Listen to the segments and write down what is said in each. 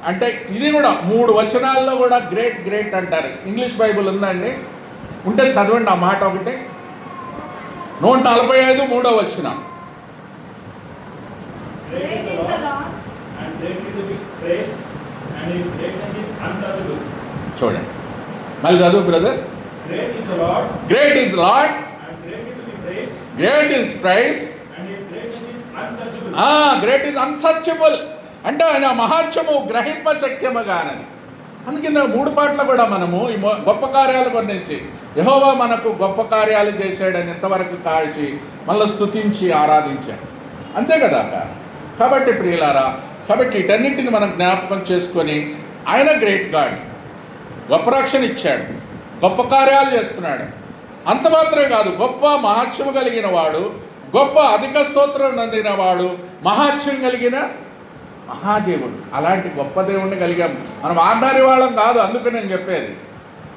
అంటే ఇది కూడా 3 వచనాల్లో కూడా గ్రేట్ గ్రేట్ అంటారు. ఇంగ్లీష్ బైబిల్ ఉందండి, ఉంటే చదవండి ఆ మాట ఒకటి. 145 3వ వచనం. చూడండి మళ్ళీ చదువు brother. Great is lord, great is praise, great is unsearchable. అంటే ఆయన మహాత్యము గ్రహింప శక్యము కానని. అందుకే 3 పాటలు కూడా మనము ఈ గొప్ప కార్యాలు వర్ణించి యెహోవా మనకు గొప్ప కార్యాలు చేశాడని ఇంతవరకు కాల్చి మళ్ళీ స్తుతించి ఆరాధించాం, అంతే కదా. కాబట్టి ప్రియులారా, కాబట్టి వీటన్నింటిని మనం జ్ఞాపకం చేసుకొని ఆయన గ్రేట్ గాడ్, గొప్ప రక్షణ ఇచ్చాడు, గొప్ప కార్యాలు చేస్తున్నాడు. అంత మాత్రమే కాదు, గొప్ప మహాత్యము కలిగిన వాడు, గొప్ప అధిక స్తోత్రం నందిన వాడు, మహాత్యం కలిగిన మహాదేవుడు. అలాంటి గొప్ప దేవుణ్ణి కలిగాం మనం. ఆర్డినరీ వాళ్ళం కాదు. అందుకు నేను చెప్పేది,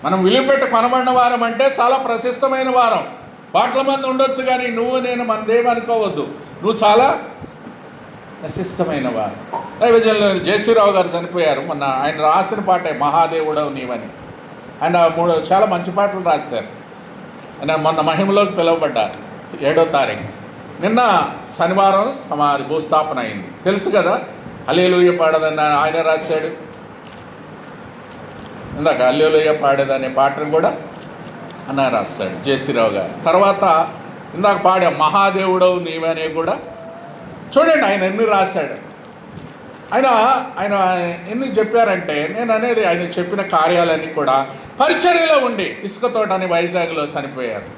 మనం విలువపెట్టు కొనబడిన వారం అంటే చాలా ప్రశస్తమైన వారం. కోట్ల మంది ఉండొచ్చు, కానీ నువ్వు నేను మనదేమనుకోవద్దు, నువ్వు చాలా ప్రశస్తమైన వారు. దైవజనులు జయశ్రీరావు గారు చనిపోయారు మొన్న. ఆయన రాసిన పాటే మహాదేవుడవు నీవని. ఆయన 3 చాలా మంచి పాటలు రాశారు. ఆయన మొన్న మహిమలోకి పిలువబడ్డారు 7వ తారీఖు. నిన్న శనివారం సమాధి భూస్థాపన అయింది, తెలుసు కదా. హల్లెలూయా పాడదన్న ఆయన రాశాడు. ఇందాక హల్లెలూయా పాడేదనే పాటను కూడా అన్న రాస్తాడు జయశ్రీరావు గారు. తర్వాత ఇందాక పాడే మహాదేవుడవు నీవనే కూడా చూడండి ఆయన ఎన్ని రాశాడు. ఆయన ఎన్ని చెప్పారంటే, నేను అనేది ఆయన చెప్పిన కార్యాలన్నీ కూడా పరిచర్యలో ఉండి ఇసుక తోటని వైజాగ్లో చనిపోయారు,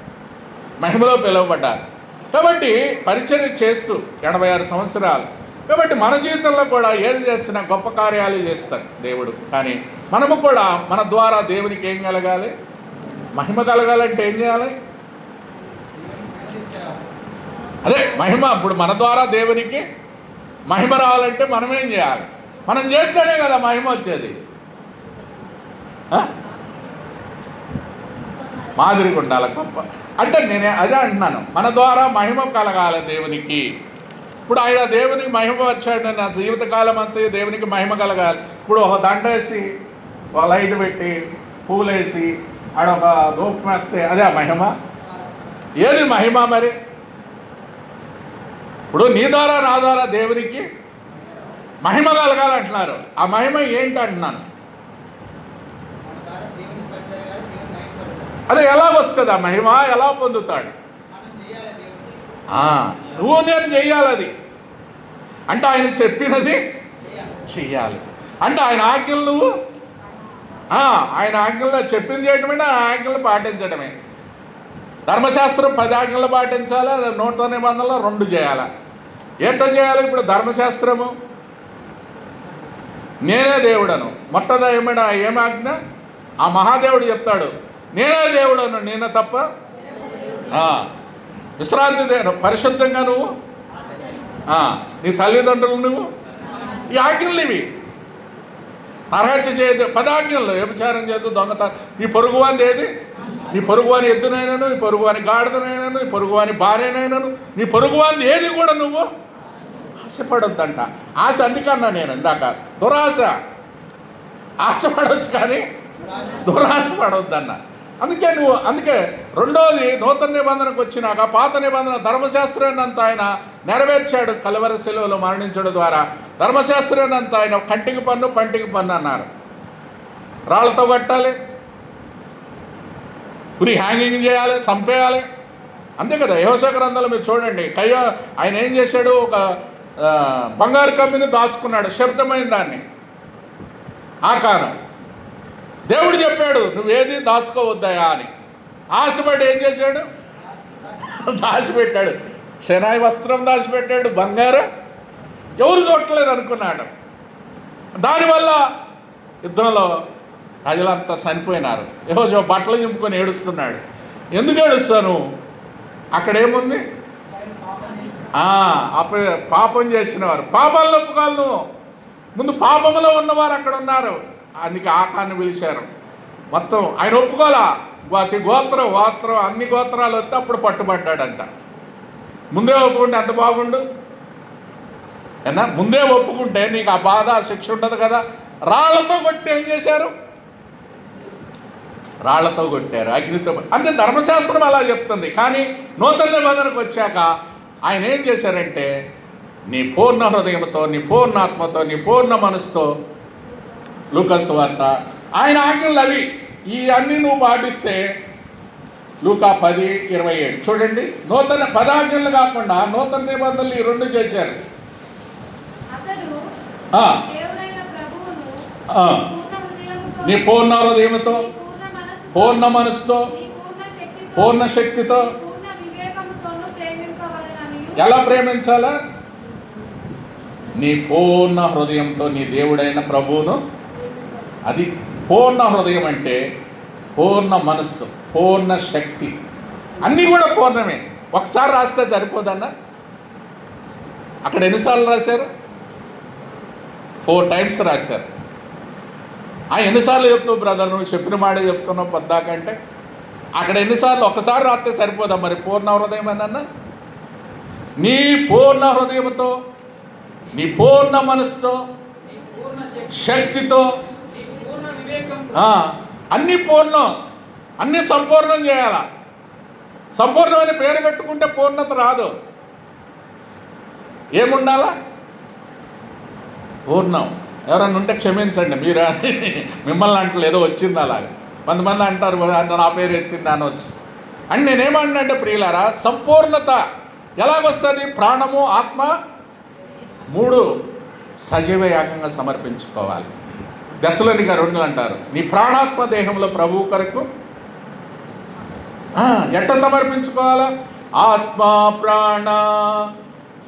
మహిమలో పిలువబడ్డారు. కాబట్టి పరిచర్య చేస్తూ 86 సంవత్సరాలు. కాబట్టి మన జీవితంలో కూడా ఏది చేసినా గొప్ప కార్యాలు చేస్తాడు దేవుడు. కానీ మనము కూడా మన ద్వారా దేవునికి ఏం కలగాలి? మహిమ కలగాలంటే ఏం చేయాలి? అదే మహిమ. ఇప్పుడు మన ద్వారా దేవునికి మహిమ రావాలంటే మనం ఏం చేయాలి? మనం చేస్తేనే కదా మహిమ వచ్చేది. మాదిరిగా ఉండాలి, గొప్ప అంటే నేను అదే అంటున్నాను, మన ద్వారా మహిమ కలగాలి దేవునికి. ఇప్పుడు ఆయన దేవునికి మహిమ వచ్చాడు, నా జీవితకాలం అంతా దేవునికి మహిమ కలగాలి. ఇప్పుడు ఒక దండ వేసి, ఒక లైట్ పెట్టి, పూలేసి, ఆడొక ధూపం వేస్తే అదే మహిమ? ఏది మహిమ మరి? ఇప్పుడు నీ ద్వారా నా ద్వారా దేవునికి మహిమ కలగాలంటున్నారు. ఆ మహిమ ఏంటి అంటున్నాను? అదే ఎలా వస్తుంది ఆ మహిమ? ఎలా పొందుతాడు? నువ్వు నేను చెయ్యాలి. అది అంటే ఆయన చెప్పినది చెయ్యాలి. అంటే ఆయన ఆజ్ఞలు నువ్వు ఆయన ఆజ్ఞల్లో చెప్పింది చేయటమే, ఆయన ఆజ్ఞలు పాటించడమే. ధర్మశాస్త్రం 10 ఆజ్ఞలు పాటించాలా, 100 నిబంధనలు 2 చేయాలా? ఏంటో చేయాలి? ఇప్పుడు ధర్మశాస్త్రము నేనే దేవుడను, ఏం ఆజ్ఞ? ఆ మహాదేవుడు చెప్తాడు, నేనే దేవుడను, నేనే తప్ప విశ్రాంతి పరిశుద్ధంగా నువ్వు నీ తల్లిదండ్రులు నువ్వు. ఈ ఆజ్ఞలు ఇవి. అర్హత్య చేయదు 10 ఆజ్ఞలు. వ్యభిచారం చేయదు, దొంగతనం, నీ పొరుగువాని ఏది? నీ పొరుగువాని ఎద్దునైనాను, నీ పొరుగువాని గాడిదనైనాను, నీ పొరుగువాని భార్యనైనాను, నీ పొరుగువాని ఏది కూడా నువ్వు ఆశపడొద్దంట. ఆశ అందుకన్నా నేను ఇందాక, దురాశ. ఆశపడవచ్చు కానీ దురాశ పడవద్దన్న. అందుకే రెండోది, నూతన నిబంధనకు వచ్చినాక పాత నిబంధన ధర్మశాస్త్రాన్ని అంతా ఆయన నెరవేర్చాడు. కలువరి శిలువలో మరణించడం ద్వారా ధర్మశాస్త్రాన్ని అంతా ఆయన కంటికి పన్ను పంటికి పన్ను అన్నారు. రాళ్లతో కట్టాలి, ఉరి హ్యాంగింగ్ చేయాలి, చంపేయాలి, అంతే కదా. యెహోషువ గ్రంథంలో మీరు చూడండి, ఆయన ఏం చేశాడు? ఒక బంగారు కమ్మిని దాచుకున్నాడు, శబ్దమైన దాన్ని, ఆకారం. దేవుడు చెప్పాడు నువ్వేది దాచుకోవద్దయా అని. ఆశపడి ఏం చేశాడు? దాచిపెట్టాడు. శనాయి వస్త్రం దాచిపెట్టాడు, బంగారు ఎవరు చూడట్లేదు అనుకున్నాడు. దానివల్ల యుద్ధంలో ప్రజలంతా చనిపోయినారు. యెహోషువ బట్టలు చింపుకొని ఏడుస్తున్నాడు. ఎందుకు ఏడుస్తాను? అక్కడేముంది? పాపం చేసినవారు, పాపాలను ఒప్పుకోవాలి నువ్వు. ముందు పాపంలో ఉన్నవారు అక్కడ ఉన్నారు. అందుకే ఆకాన్ని పిలిచారు. మొత్తం ఆయన ఒప్పుకోలా. అతి గోత్రం అన్ని గోత్రాలు వస్తే అప్పుడు పట్టుబడ్డాడంట. ముందే ఒప్పుకుంటే ఎంత బాగుండు. ముందే ఒప్పుకుంటే నీకు ఆ బాధ శిక్ష ఉండదు కదా. రాళ్లతో కొట్టి ఏం చేశారు? రాళ్లతో కొట్టారు, అగ్నితో. అంటే ధర్మశాస్త్రం అలా చెప్తుంది. కానీ నూతన నిబంధనకు వచ్చాక ఆయన ఏం చేశారంటే, నీ పూర్ణ హృదయంతో, నీ పూర్ణ ఆత్మతో, నీ పూర్ణ మనసుతో, లూకా సువార్త ఆయన ఆజ్ఞలు అవి, ఈ అన్నీ నువ్వు పాటిస్తే, లూకా 10:27 చూడండి. నూతన 10 ఆజ్ఞలు కాకుండా నూతన నిబంధనలు ఈ 2 చేశారు. నీ పూర్ణ హృదయంతో, పూర్ణ మనసుతో, పూర్ణ శక్తితో. ఎలా ప్రేమించాలా? నీ పూర్ణ హృదయంతో నీ దేవుడైన ప్రభువును. అది పూర్ణ హృదయం అంటే పూర్ణ మనస్సు, పూర్ణ శక్తి, అన్నీ కూడా పూర్ణమే. ఒకసారి రాస్తే సరిపోదన్నా? అక్కడ ఎన్నిసార్లు రాశారు? 4 టైమ్స్ రాశారు. ఎన్నిసార్లు చెప్తావు బ్రదర్, నువ్వు చెప్పిన మాడే చెప్తున్నావు పొద్దాకంటే? అక్కడ ఎన్నిసార్లు? ఒక్కసారి రాస్తే సరిపోదా మరి పూర్ణ హృదయం అన్న? నీ పూర్ణ హృదయంతో, నీ పూర్ణ మనసుతో, శక్తితో, అన్నీ పూర్ణం, అన్నీ సంపూర్ణం చేయాల. సంపూర్ణమైన పేరు పెట్టుకుంటే పూర్ణత రాదు. ఏముండాలా? పూర్ణం. ఎవరన్నా ఉంటే క్షమించండి, మీరు అని మిమ్మల్ని అంటలేదు, ఏదో వచ్చింది అలాగా. కొంతమంది అంటారు నా పేరు ఎత్తింది అనవచ్చు. అని నేనేమంటున్నా అంటే ప్రియులారా, సంపూర్ణత ఎలాగొస్తుంది? ప్రాణము, ఆత్మ 3 సజీవ యాగంగా సమర్పించుకోవాలి. దశలోనిగా 2 అంటారు, నీ ప్రాణాత్మ దేహంలో ప్రభువు కొరకు ఎట్ట సమర్పించుకోవాలా? ఆత్మ ప్రాణ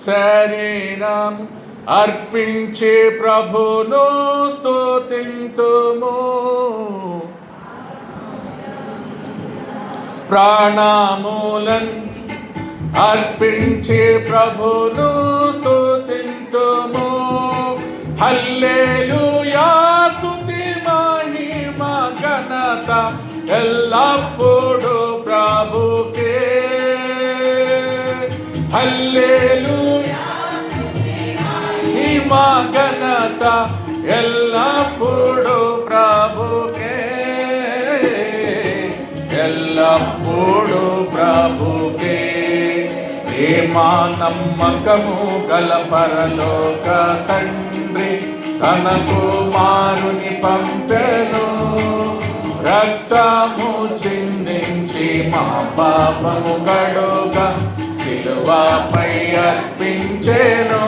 శరీరం అర్పించి ప్రభును స్తుతింతుము. ప్రాణమూలన్ అర్పించి ప్రభును స్తుతింతుము. హల్లెలూయా, స్తుతి మహిమ ఘనత ఎల్లప్పుడూ ప్రభుకే. హల్లెలూయా, మహిమ ఘనత ఎల్లప్పుడూ ప్రభుకే, ఎల్లప్పుడూ ప్రభుకే. ప్రేమా నమ్మకము గల పరలోక తండ్రి తన కుమారుని పంపెను. రక్తము చిందించి మా పాపము గడుగా సిలువపై అర్పించెను.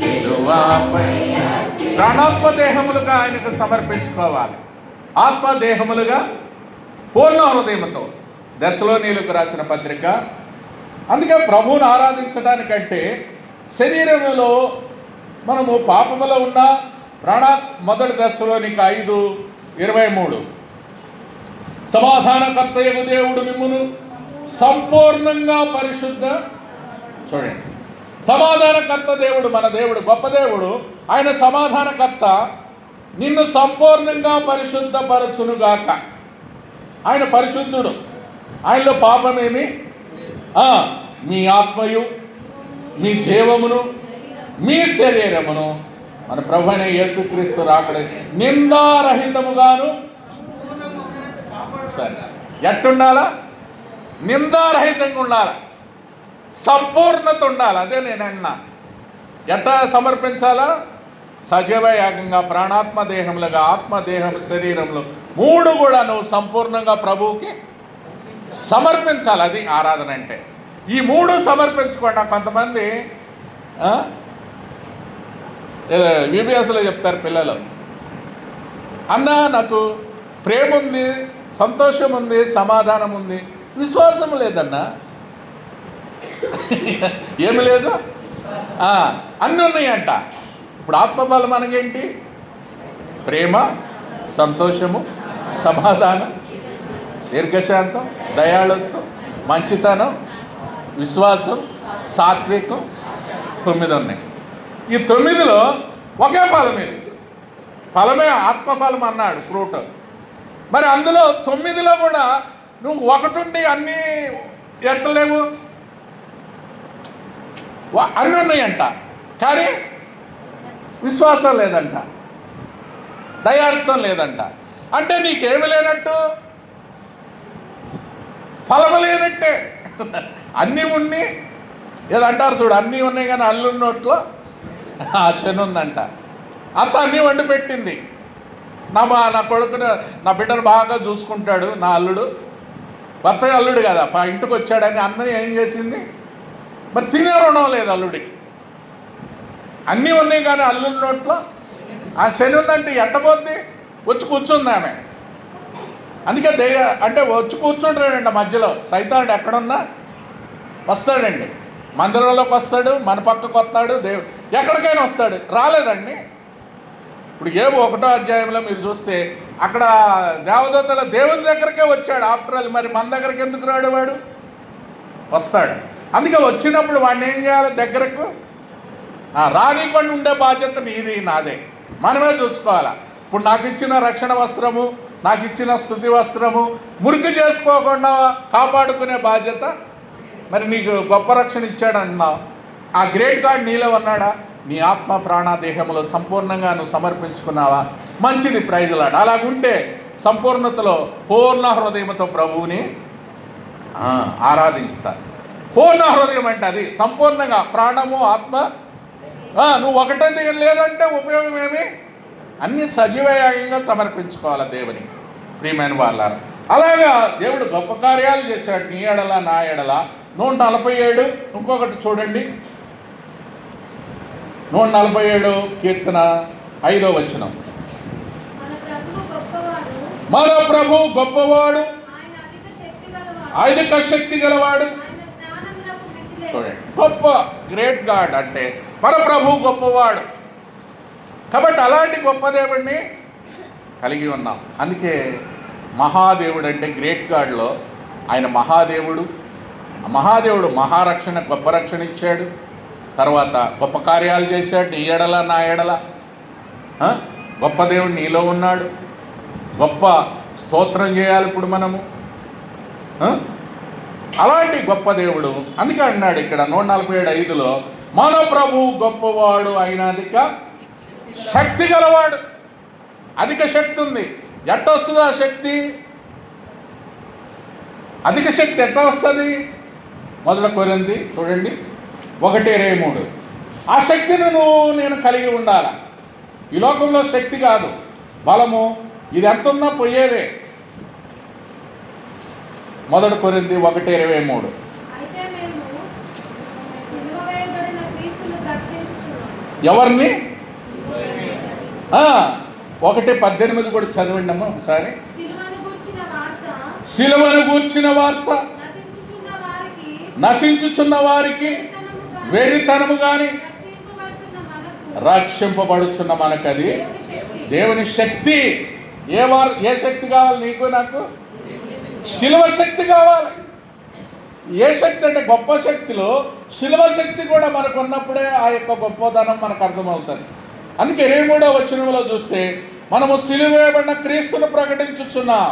సిలువపై ప్రాణాత్మదేహములుగా ఆయనకు సమర్పించుకోవాలి. ఆత్మదేహములుగా పూర్ణ హృదయముతో. దశలోనీయులకు రాసిన పత్రిక. అందుకే ప్రభువును ఆరాధించడానికంటే శరీరములో మనము పాపములో ఉన్న మొదటి దశలోనికి 5:23 సమాధానకర్తయగు దేవుడు మిమ్మును సంపూర్ణంగా పరిశుద్ధ. చూడండి, సమాధానకర్త దేవుడు, మన దేవుడు గొప్ప దేవుడు, ఆయన సమాధానకర్త. నిన్ను సంపూర్ణంగా పరిశుద్ధపరచునుగాక. ఆయన పరిశుద్ధుడు, ఆయనలో పాపమేమి. మీ ఆత్మయు, మీ జీవమును, మీ శరీరమును మన ప్రభువైన యేసుక్రీస్తు రాకడ నిందారహితముగాను. సరే, ఎట్టుండాలా? నిందారహితంగా ఉండాలి, సంపూర్ణత ఉండాలి. అదే నేను అన్నా. ఎట్లా సమర్పించాలా? సజీవ యాగంగా, ప్రాణాత్మ దేహములుగా, ఆత్మదేహం శరీరంలో 3 కూడా నువ్వు సంపూర్ణంగా ప్రభువుకి సమర్పించాలి. అది ఆరాధన అంటే. ఈ 3 సమర్పించకుండా కొంతమంది విబిఎస్లో చెప్తారు పిల్లలు, అన్న నాకు ప్రేమ ఉంది, సంతోషం ఉంది, సమాధానం ఉంది, విశ్వాసం లేదన్నా. ఏమి లేదు, అన్నీ ఉన్నాయంట. ఇప్పుడు ఆత్మఫలం మనకేంటి? ప్రేమ, సంతోషము, సమాధానం, దీర్ఘశాంతం, దయాళుత్వం, మంచితనం, విశ్వాసం, సాత్వికం. 9 ఉన్నాయి. ఈ 9లో ఒకే ఫలం ఇది. ఫలమే ఆత్మఫలం అన్నాడు, ఫ్రూట్. మరి అందులో 9లో కూడా నువ్వు ఒకటుండి అన్నీ ఎట్టలేవు, అన్నీ ఉన్నాయంట. కానీ విశ్వాసం లేదంట, దయార్థం లేదంట. అంటే నీకేమి లేనట్టు, ఫలము లేనట్టే. అన్నీ ఉన్ని ఏదంటారు చూడు, అన్నీ ఉన్నాయి కానీ అల్లున్నోట్లో ఆ శని ఉందంట. అంత అన్నీ వండి పెట్టింది. నా కొడుకును, నా బిడ్డను బాగా చూసుకుంటాడు నా అల్లుడు, భర్త అల్లుడు కదా, ఇంటికి వచ్చాడని అన్నీ ఏం చేసింది, మరి తినే రుణం లేదు అల్లుడికి. అన్నీ ఉన్నాయి కానీ అల్లుడి నోట్లో ఆ శని ఉందంటే ఎట్టబోద్ది, వచ్చి కూర్చుంది ఆమె. అందుకే అంటే వచ్చి కూర్చుంటాడండి మధ్యలో. సైతానుడు ఎక్కడున్నా వస్తాడండి, మందిరంలోకి వస్తాడు, మన పక్కకు వస్తాడు, ఎక్కడికైనా వస్తాడు. రాలేదండి. ఇప్పుడు 1వ అధ్యాయంలో మీరు చూస్తే అక్కడ దేవదూతల దేవుని దగ్గరకే వచ్చాడు ఆఫ్టర్ ఆల్. మరి మన దగ్గరికి ఎందుకు రాడు వాడు? వస్తాడు. అందుకే వచ్చినప్పుడు వాడిని ఏం చేయాలి, దగ్గరకు రానివ్వండి ఉండే బాధ్యత నీది నాదే, మనమే చూసుకోవాలా. ఇప్పుడు నాకు ఇచ్చిన రక్షణ వస్త్రము, నాకు ఇచ్చిన స్తుతి వస్త్రము మురికి చేసుకోకుండా కాపాడుకునే బాధ్యత మరి నీకు గొప్ప రక్షణ ఇచ్చాడన్నావు. ఆ గ్రేట్ గాడ్ నీలో ఉన్నాడా? నీ ఆత్మ ప్రాణ దేహములో సంపూర్ణంగా నువ్వు సమర్పించుకున్నావా? మంచిది, ప్రైజులాడు. అలాగుంటే సంపూర్ణతలో పూర్ణ హృదయంతో ప్రభువుని ఆరాధించుతారు. పూర్ణ హృదయం అంటే అది సంపూర్ణంగా ప్రాణము ఆత్మ. నువ్వు ఒకటే లేదంటే ఉపయోగం ఏమి? అన్నీ సజీవయాగంగా సమర్పించుకోవాలి దేవుని. ప్రియమైన వాళ్ళారా, అలాగా దేవుడు గొప్ప కార్యాలు చేశాడు నీ ఎడల నా ఎడల. 147 ఇంకొకటి చూడండి, 147 కీర్తన 5వ వచనం. మన ప్రభు గొప్పవాడు, అధిక శక్తి గలవాడు. చూడండి, గొప్ప గ్రేట్ గాడ్ అంటే మన ప్రభు గొప్పవాడు. కాబట్టి అలాంటి గొప్ప దేవుడిని కలిగి ఉన్నాం. అందుకే మహాదేవుడు అంటే గ్రేట్ గాడ్లో ఆయన మహాదేవుడు. మహాదేవుడు మహారక్షణ, గొప్ప రక్షణ ఇచ్చాడు. తర్వాత గొప్ప కార్యాలు చేశాడు నీ ఎడల నా ఎడల. గొప్ప దేవుడు నీలో ఉన్నాడు. గొప్ప స్తోత్రం చేయాలి ఇప్పుడు మనము. అలాంటి గొప్ప దేవుడు. అందుకే అన్నాడు ఇక్కడ 147:5లో మన ప్రభు గొప్పవాడు, ఆయన అధిక శక్తి గలవాడు. అధిక శక్తి ఉంది. ఎట్ట వస్తుంది ఆ శక్తి? అధిక శక్తి ఎట్ట వస్తుంది? 1 కొరింథీ చూడండి 1:23. ఆ శక్తిని నేను కలిగి ఉండాలా. ఈ లోకంలో శక్తి కాదు, బలము, ఇది ఎంత ఉన్నా పోయేదే. 1 కొరింథీ 1:23. ఎవరిని? 1:18 కూడా చదవండి అమ్మా ఒకసారి. సిలువను గూర్చిన వార్త నశించుచున్న వారికి వెర్రితనము గాని రక్షింపబడుచున్న మనకది దేవుని శక్తి. ఏ శక్తి కావాలి నీకు నాకు? శిలువ శక్తి కావాలి. ఏ శక్తి అంటే గొప్ప శక్తిలో శిలువ శక్తి కూడా మనకు ఉన్నప్పుడే ఆ యొక్క గొప్పదనం మనకు అర్థమవుతుంది. అందుకే 23వ వచనంలో చూస్తే మనము సిలువేయబడిన క్రీస్తును ప్రకటించుచున్నాం.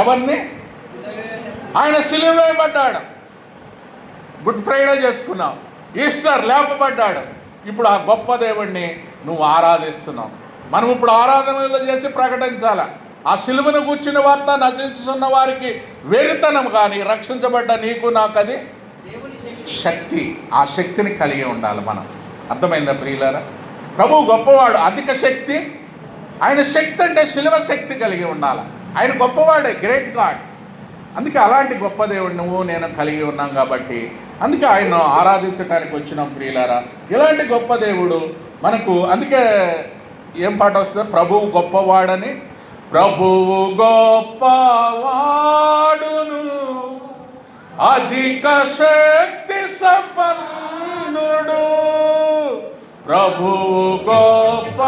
ఎవరిని? ఆయన సిలువేయబడ్డాడు. గుడ్ ఫ్రైడే చేసుకున్నాం, ఈస్టర్ లేపబడ్డాడు. ఇప్పుడు ఆ గొప్ప దేవుణ్ణి నువ్వు ఆరాధిస్తున్నావు. మనం ఇప్పుడు ఆరాధనలు చేసి ప్రకటించాలి. ఆ సిలువను కూర్చున్న వార్త నశించుతున్న వారికి వెరితనం కానీ రక్షించబడ్డ నీకు నాకు అది శక్తి. ఆ శక్తిని కలిగి ఉండాలి మనం. అర్థమైందా ప్రియులారా? ప్రభు గొప్పవాడు, అధిక శక్తి. ఆయన శక్తి అంటే శిలువ శక్తి కలిగి ఉండాలి. ఆయన గొప్పవాడే, గ్రేట్ గాడ్. అందుకే అలాంటి గొప్ప దేవుడు నువ్వు నేను కలిగి ఉన్నాం కాబట్టి అందుకే ఆయన ఆరాధించడానికి వచ్చినాం ప్రియులారా. ఇలాంటి గొప్ప దేవుడు మనకు. అందుకే ఏం పాట వస్తుంది? ప్రభువు గొప్పవాడని. ప్రభువు గొప్పవాడును, అధిక శక్తి సంపన్నుడు. ప్రభువు గొప్ప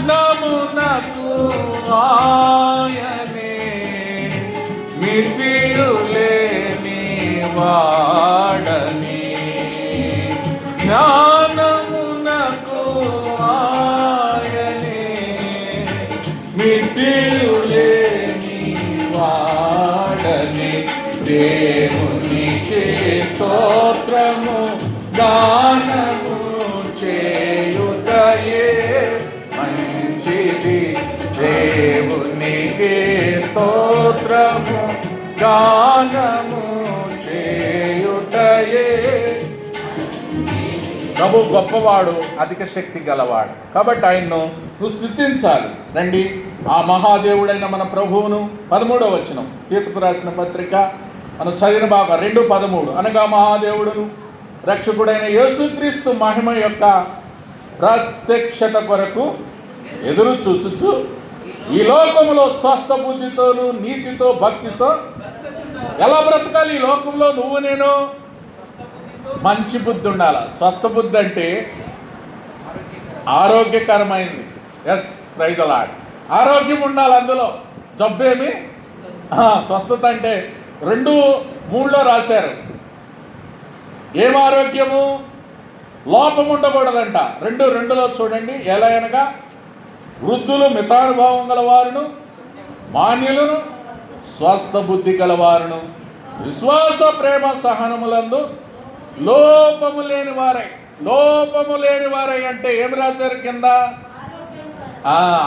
నమునకు ఆయనే మితియులేని వాడని. జ్ఞానమునకు ఆయనే మితియులేని వాడని. చేయుటని దేవునికి స్తోత్రము గానము చేయుటయే మంచిది దేవునికి స్తోత్రము గానము చేయుటయే. ప్రభు గొప్పవాడు, అధిక శక్తి గలవాడు, కాబట్టి ఆయన్ను నువ్వు స్తుతించాలి. రండి ఆ మహాదేవుడైన మన ప్రభువును 13వ వచనం తీతుకు రాసిన పత్రిక మనం చదివిన బాగా 2:13 అనగా మహాదేవుడును రక్షకుడైన యేసుక్రీస్తు మహిమ యొక్క ప్రత్యక్షత కొరకు ఎదురు చూచుచు ఈ లోకములో స్వస్థ బుద్ధితోను నీతితో భక్తితో ఎలా బ్రతకాలి? ఈ లోకంలో నువ్వు నేను మంచి బుద్ధి ఉండాలి. స్వస్థ బుద్ధి అంటే ఆరోగ్యకరమైనది. Yes, praise the lord. ఆరోగ్యం ఉండాలి, అందులో జబ్బేమి. స్వస్థత అంటే 2:3లో రాశారు. ఏం ఆరోగ్యము? లోపం ఉండకూడదంట. 2:2లో చూడండి. ఎలా అనగా వృద్ధులు, మితానుభావం గలవారును, మాన్యులను, స్వస్థ బుద్ధి గలవారును, విశ్వాస ప్రేమ సహనములందు లోపము లేని వారై. లోపము లేని వారై అంటే ఏమి రాశారు కింద?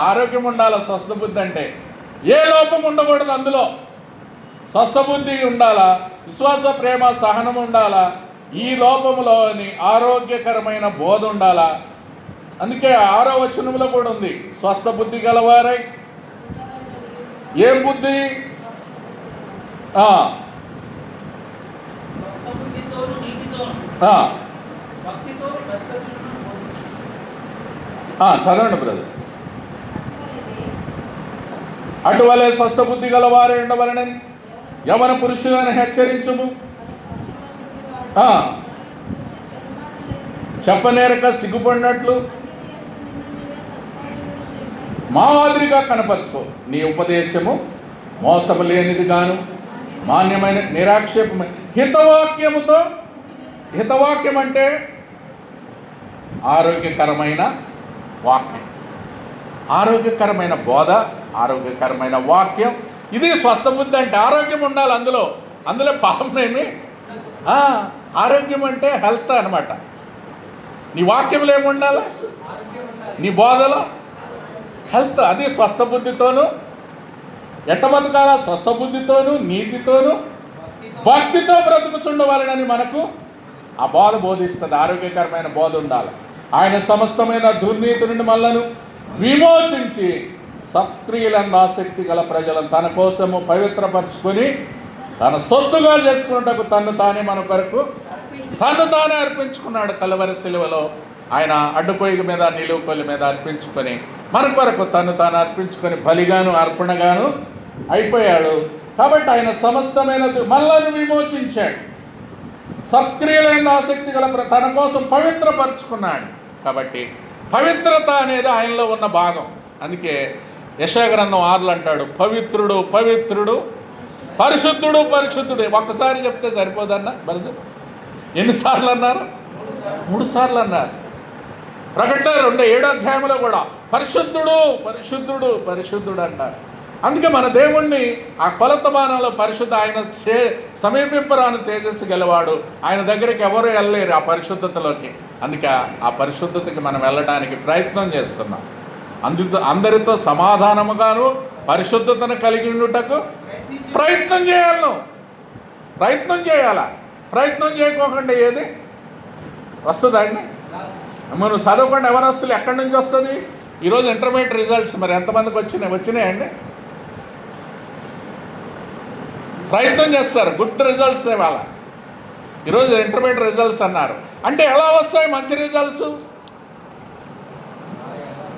ఆరోగ్యం ఉండాలి స్వస్థ బుద్ధి అంటే. ఏ లోపం ఉండకూడదు అందులో. స్వస్థ బుద్ధి ఉండాలా, విశ్వాస ప్రేమ సహనం ఉండాలా, ఈ లోపములోని ఆరోగ్యకరమైన బోధ ఉండాలా. అందుకే 6వ వచనంలో కూడా ఉంది, స్వస్థ బుద్ధి గలవారై. ఏం బుద్ధి? చదవండి బ్రదర్. అటువలే స్వస్థ బుద్ధి గలవారే ఉండవలనని యవన పురుషులను హెచ్చరించుము. చెప్పనేరక సిగ్గుపడినట్లు మాదిరిగా కనపరుచుకో. నీ ఉపదేశము మోసము లేనిది గాను మాన్యమైన నిరాక్షేపమైన హితవాక్యముతో. హితవాక్యం అంటే ఆరోగ్యకరమైన వాక్యం, ఆరోగ్యకరమైన బోధ, ఆరోగ్యకరమైన వాక్యం. ఇది స్వస్థ బుద్ధి అంటే. ఆరోగ్యం ఉండాలి అందులో. అందులో పాపమేమి. ఆరోగ్యం అంటే హెల్త్ అనమాట. నీ వాక్యంలో ఏముండాలి? నీ బోధలో హెల్త్. అది స్వస్థ బుద్ధితోనూ ఎట్ట బతకాల? స్వస్థ బుద్ధితోనూ నీతితోనూ భక్తితో బ్రతుకుచుండవాలని మనకు ఆ బోధ బోధిస్తుంది. ఆరోగ్యకరమైన బోధ ఉండాలి. ఆయన సమస్తమైన దుర్నీతి నుండి మనలను విమోచించి సత్క్రియలందు ఆసక్తి గల ప్రజలను తన కోసము పవిత్రపరుచుకొని తన సొత్తుగా చేసుకున్నటకు తను తానే మన కొరకు తను తానే అర్పించుకున్నాడు. కలువరి శిలువలో ఆయన అడ్డుకొయ్య మీద, నిలువు కొయ్య మీద అర్పించుకొని మన కొరకు తను తాను అర్పించుకొని బలిగాను అర్పణగాను అయిపోయాడు. కాబట్టి ఆయన సమస్తమైన మనలను విమోచించాడు. సత్క్రియలైన ఆసక్తి గల తన కోసం పవిత్రపరుచుకున్నాడు. కాబట్టి పవిత్రత అనేది ఆయనలో ఉన్న భాగం. అందుకే యెషయా గ్రంథం 6లో అంటాడు, పవిత్రుడు పవిత్రుడు పరిశుద్ధుడు పరిశుద్ధుడు. ఒక్కసారి చెప్తే సరిపోదన్న బరదు. ఎన్నిసార్లు అన్నారు? 3 సార్లు అన్నారు. ప్రకటన 7వ అధ్యాయంలో కూడా పరిశుద్ధుడు పరిశుద్ధుడు పరిశుద్ధుడు అంటారు. అందుకే మన దేవుణ్ణి ఆ కొలతమానంలో పరిశుద్ధ, ఆయన సమీపింపరాని తేజస్సు గలవాడు. ఆయన దగ్గరికి ఎవరు వెళ్ళలేరు ఆ పరిశుద్ధతలోకి. అందుకే ఆ పరిశుద్ధతకి మనం వెళ్ళడానికి ప్రయత్నం చేస్తున్నాం. అందరితో సమాధానముగాను పరిశుద్ధతను కలిగి ఉండుటకు ప్రయత్నం చేయాలను. ప్రయత్నం చేయాలా? ప్రయత్నం చేయకోకుండా ఏది వస్తుందా అండి? మనం చదవకుండా ఎవరు వస్తుంది? ఎక్కడి నుంచి వస్తుంది? ఈరోజు ఇంటర్మీడియట్ రిజల్ట్స్ మరి ఎంతమందికి వచ్చినాయండి? ప్రయత్నం చేస్తారు, గుడ్ రిజల్ట్స్ ఇవాళ. ఈరోజు ఇంటర్మీడియట్ రిజల్ట్స్ అన్నారు. అంటే ఎలా వస్తాయి మంచి రిజల్ట్స్?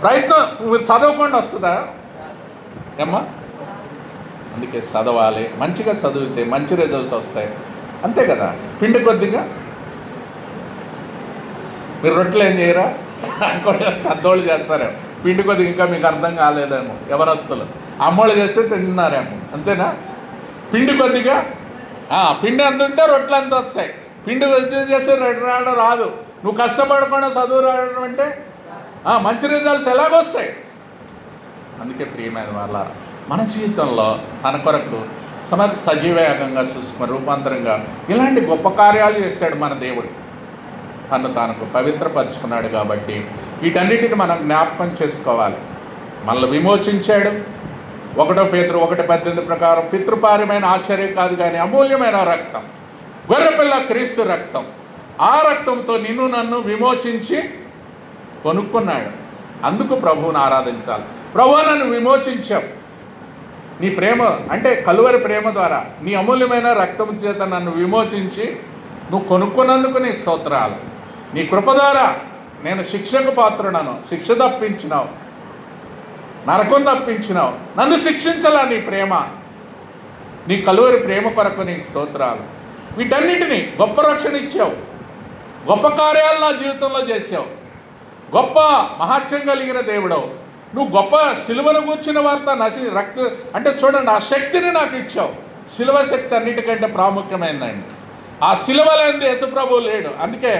ప్రయత్నం. మీరు చదవకుండా వస్తుందా ఏమ్మా? అందుకే చదవాలి. మంచిగా చదివితే మంచి రిజల్ట్స్ వస్తాయి. అంతే కదా. పిండి కొద్దిగా మీరు రొట్టెలు ఏం చేయరా? పెద్దోళ్ళు చేస్తారేమో. పిండి కొద్దిగా ఇంకా మీకు అర్థం కాలేదేమో. ఎవరస్తులు అమ్మోళ్ళు చేస్తే తింటున్నారేమో. అంతేనా? పిండి కొద్దిగా పిండి ఎంత ఉంటే రొట్టెలు ఎంత వస్తాయి. పిండి చేస్తే రొట్టె రావడం రాదు. నువ్వు కష్టపడకుండా చదువు రావడం అంటే మంచి రిజల్ట్స్ ఎలాగొస్తాయి? అందుకే ప్రియమైన వాళ్ళ మన జీవితంలో తన కొరకు సజీవయాగంగా చూసుకుని రూపాంతరంగా ఇలాంటి గొప్ప కార్యాలు చేశాడు మన దేవుడు. తను తాను పవిత్రపరుచుకున్నాడు. కాబట్టి వీటన్నిటిని మనం జ్ఞాపకం చేసుకోవాలి. మనల్ని విమోచించాడు. 1 పేతురు 1:18 ప్రకారం పితృపార్యమైన ఆశ్చర్యం కాదు కానీ అమూల్యమైన రక్తం, గొర్రెపిల్ల క్రీస్తు రక్తం, ఆ రక్తంతో నిన్ను నన్ను విమోచించి కొనుక్కున్నాడు. అందుకు ప్రభువుని ఆరాధించాలి. ప్రభువు నన్ను విమోచించావు, నీ ప్రేమ అంటే కలువరి ప్రేమ ద్వారా నీ అమూల్యమైన రక్తం చేత నన్ను విమోచించి నువ్వు కొనుక్కున్నందుకు నీ స్తోత్రాలు. నీ కృప ద్వారా నేను శిక్షకు పాత్రుడను, శిక్ష తప్పించినావు, నరకం తప్పించినావు, నన్ను శిక్షించలా నీ ప్రేమ, నీ కలువరి ప్రేమ కొరకు నీకు స్తోత్రాలు. వీటన్నిటినీ గొప్ప రక్షణ ఇచ్చావు, గొప్ప కార్యాలు నా జీవితంలో చేసావు, గొప్ప మహాత్యం కలిగిన దేవుడవు. నువ్వు గొప్ప సిలువను కూర్చున్న వార్త రక్త అంటే చూడండి, ఆ శక్తిని నాకు ఇచ్చావు. సిలువ శక్తి అన్నిటికంటే ప్రాముఖ్యమైందండి. ఆ సిలువ లేనిది యేసుప్రభువు లేడు. అందుకే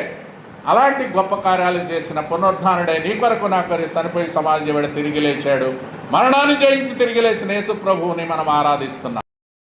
అలాంటి గొప్ప కార్యాలు చేసిన పునరుద్ధానుడై నీ కొరకు నా కొరకు చనిపోయి సమాజం తిరిగి లేచాడు. మరణాన్ని జయించి తిరిగి లేచిన యేసుప్రభువుని మనం ఆరాధిస్తున్నాం.